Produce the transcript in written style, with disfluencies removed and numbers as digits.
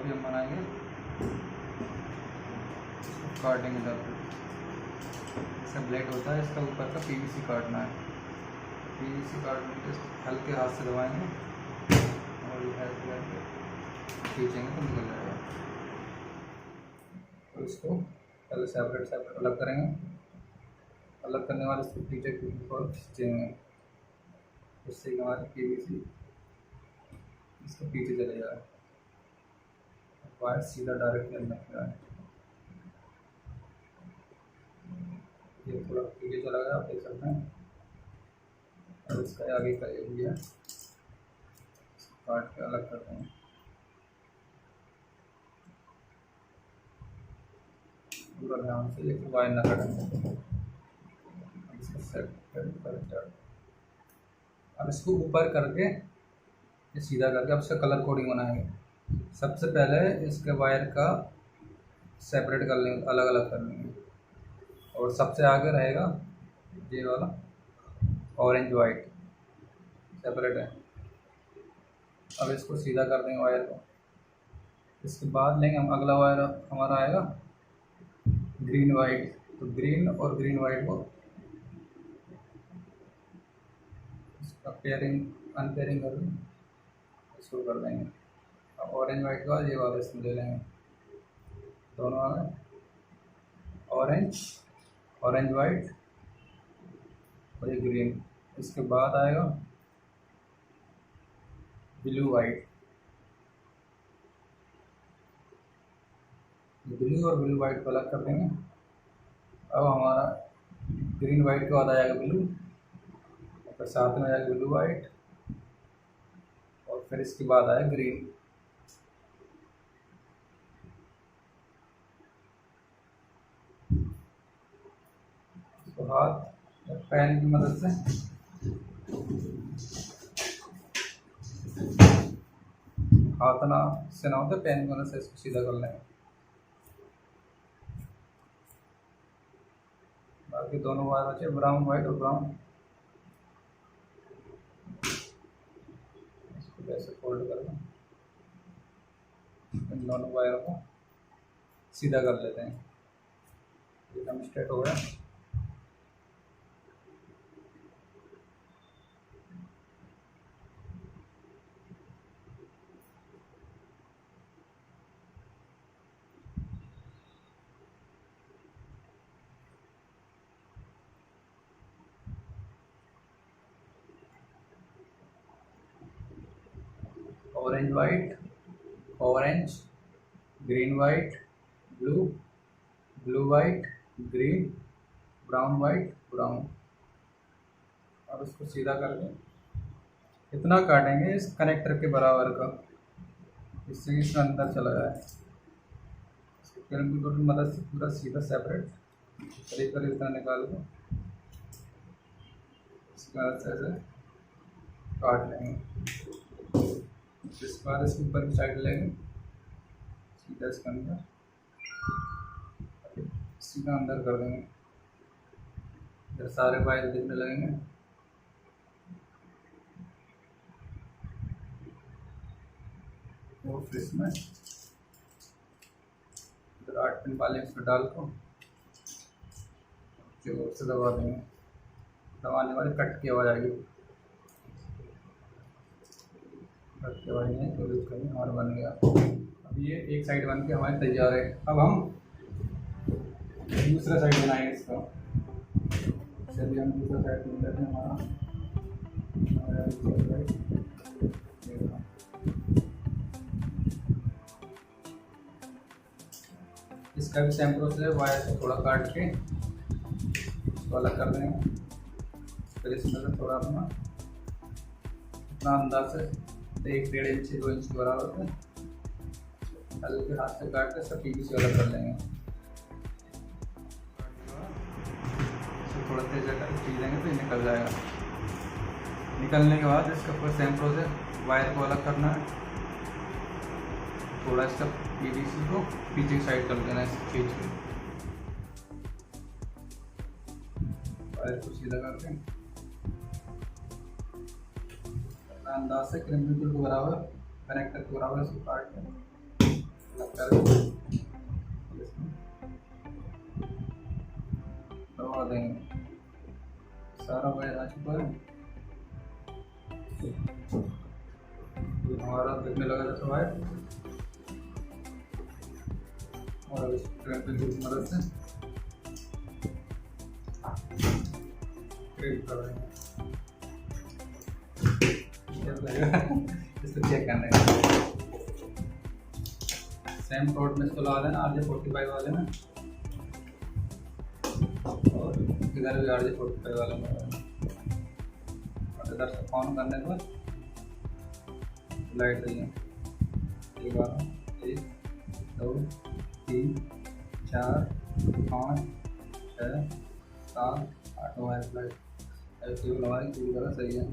अभी हम बनाएंगे, काटेंगे दर इसका ब्लेड होता है, इसका ऊपर का पीवीसी काटना है। पीवीसी काटने के हल्के हाथ से दबाएंगे और ऐसे करके खींचेंगे तो निकल जाएगा। तो इसको पहले सेपरेट अलग करेंगे। अलग करने वाले इसको पीछे और खींचेंगे, उससे हमारी पीवीसी इसके पीछे चले जाए, वायर सीधा डायरेक्ट अंदर जाए। ये थोड़ा पीछे चला गया, आप देख सकते हैं। और इसका आगे का एरिया काट के अलग करते हैं। पूरा ध्यान से, लेकिन वायर ना कटें। इसको सेट कर, अब इसको ऊपर करके सीधा करके अब इसका कलर कोडिंग बनाएंगे। सबसे पहले इसके वायर का सेपरेट कर लेंगे, अलग अलग कर लेंगे। और सबसे आगे रहेगा ये वाला ऑरेंज वाइट सेपरेट है। अब इसको सीधा कर देंगे वायर को। इसके बाद लेंगे हम अगला वायर, हमारा आएगा ग्रीन वाइट। तो ग्रीन और ग्रीन वाइट को इसका पेयरिंग अनपेयरिंग कर देंगे, इसको कर देंगे। अब ऑरेंज वाइट का ये वाला इसमें ले लेंगे, दोनों आ गए, ऑरेंज ऑरेंज वाइट और ये ग्रीन। इसके बाद आएगा ब्लू वाइट, ब्लू और ब्लू वाइट को अलग कर देंगे। अब हमारा ग्रीन वाइट के बाद आएगा ब्लू, और साथ में आएगा ब्लू वाइट, और फिर इसके बाद आएगा ग्रीन। तो हाथ पेन की मदद से हाथ ना से ना होता, पेन की मदद से इसको सीधा कर लेंगे। बाकी दोनों वायर बचे ब्राउन वाइट और ब्राउन, इसको ऐसे फोल्ड कर दें, इन दोनों वायरों को सीधा कर लेते हैं। एकदम स्ट्रेट हो गया। Orange white, orange, green white, blue, blue white, green, brown white, brown. अब इसको सीधा करके इतना काटेंगे इस कनेक्टर के बराबर का, इससे इसका अंदर चला जाए। कैलकुलेटर की मदद से पूरा सीधा सेपरेट करीब करीब इतना निकाल के इसके मदद से ऐसे काट लेंगे। इसके बाद इसके ऊपर की साइड लेंगे, सीधा इसके अंदर सीधा अंदर कर देंगे, जब सारे वायर दिखने लगेंगे। और फिर इसमें 8 पिन वाले इसमें डाल को जोर से दबा देंगे, दबाने वाले कट की आवाज़ आएगी, कट की आवाज़ नहीं तो इसका हमारा बन गया। अब ये एक साइड बन के हमारे तैयार है। अब हम दूसरा साइड बनाएंगे इसका। चलिए हम दूसरा साइड बन लेते हैं हमारा इसका भी सेम प्रोसेस है। वायर को थोड़ा काट के इसको अलग कर देंगे, फिर इसमें से थोड़ा अपना अंदाज से 1-1.5 इंच 2 इंच के बराबर है हल्के हाथ से काट के इसका पीवीसी अलग कर लेंगे। थोड़ा तेज करके खींच देंगे तो ये निकल जाएगा। निकलने के बाद इसका फिर सेम प्रोसेस, वायर को अलग करना है, थोड़ा इसका पीवीसी को पीछे की साइड कर देना है, खींच के वायर को सीधा करके अंदाज से क्रिम्बल के बराबर कनेक्टर के बराबर इसको काट दें। दबा देंगे, सारा वायर आ चुका है। तो हमारा दिखने लगा जैसा वायर, और इस क्रैम्पिंग की मदद से क्रिएट कर रहे हैं। इसको चेक करने का सेम प्रोड में इसको लगा देना RJ45 वाले में, और इधर भी RJ45 वाले में, और इधर से ऑन करने के बाद लाइट रही है 1 2 3 4 5 6 7 8 वायर लाइट केबल हमारी पूरी तरह सही है।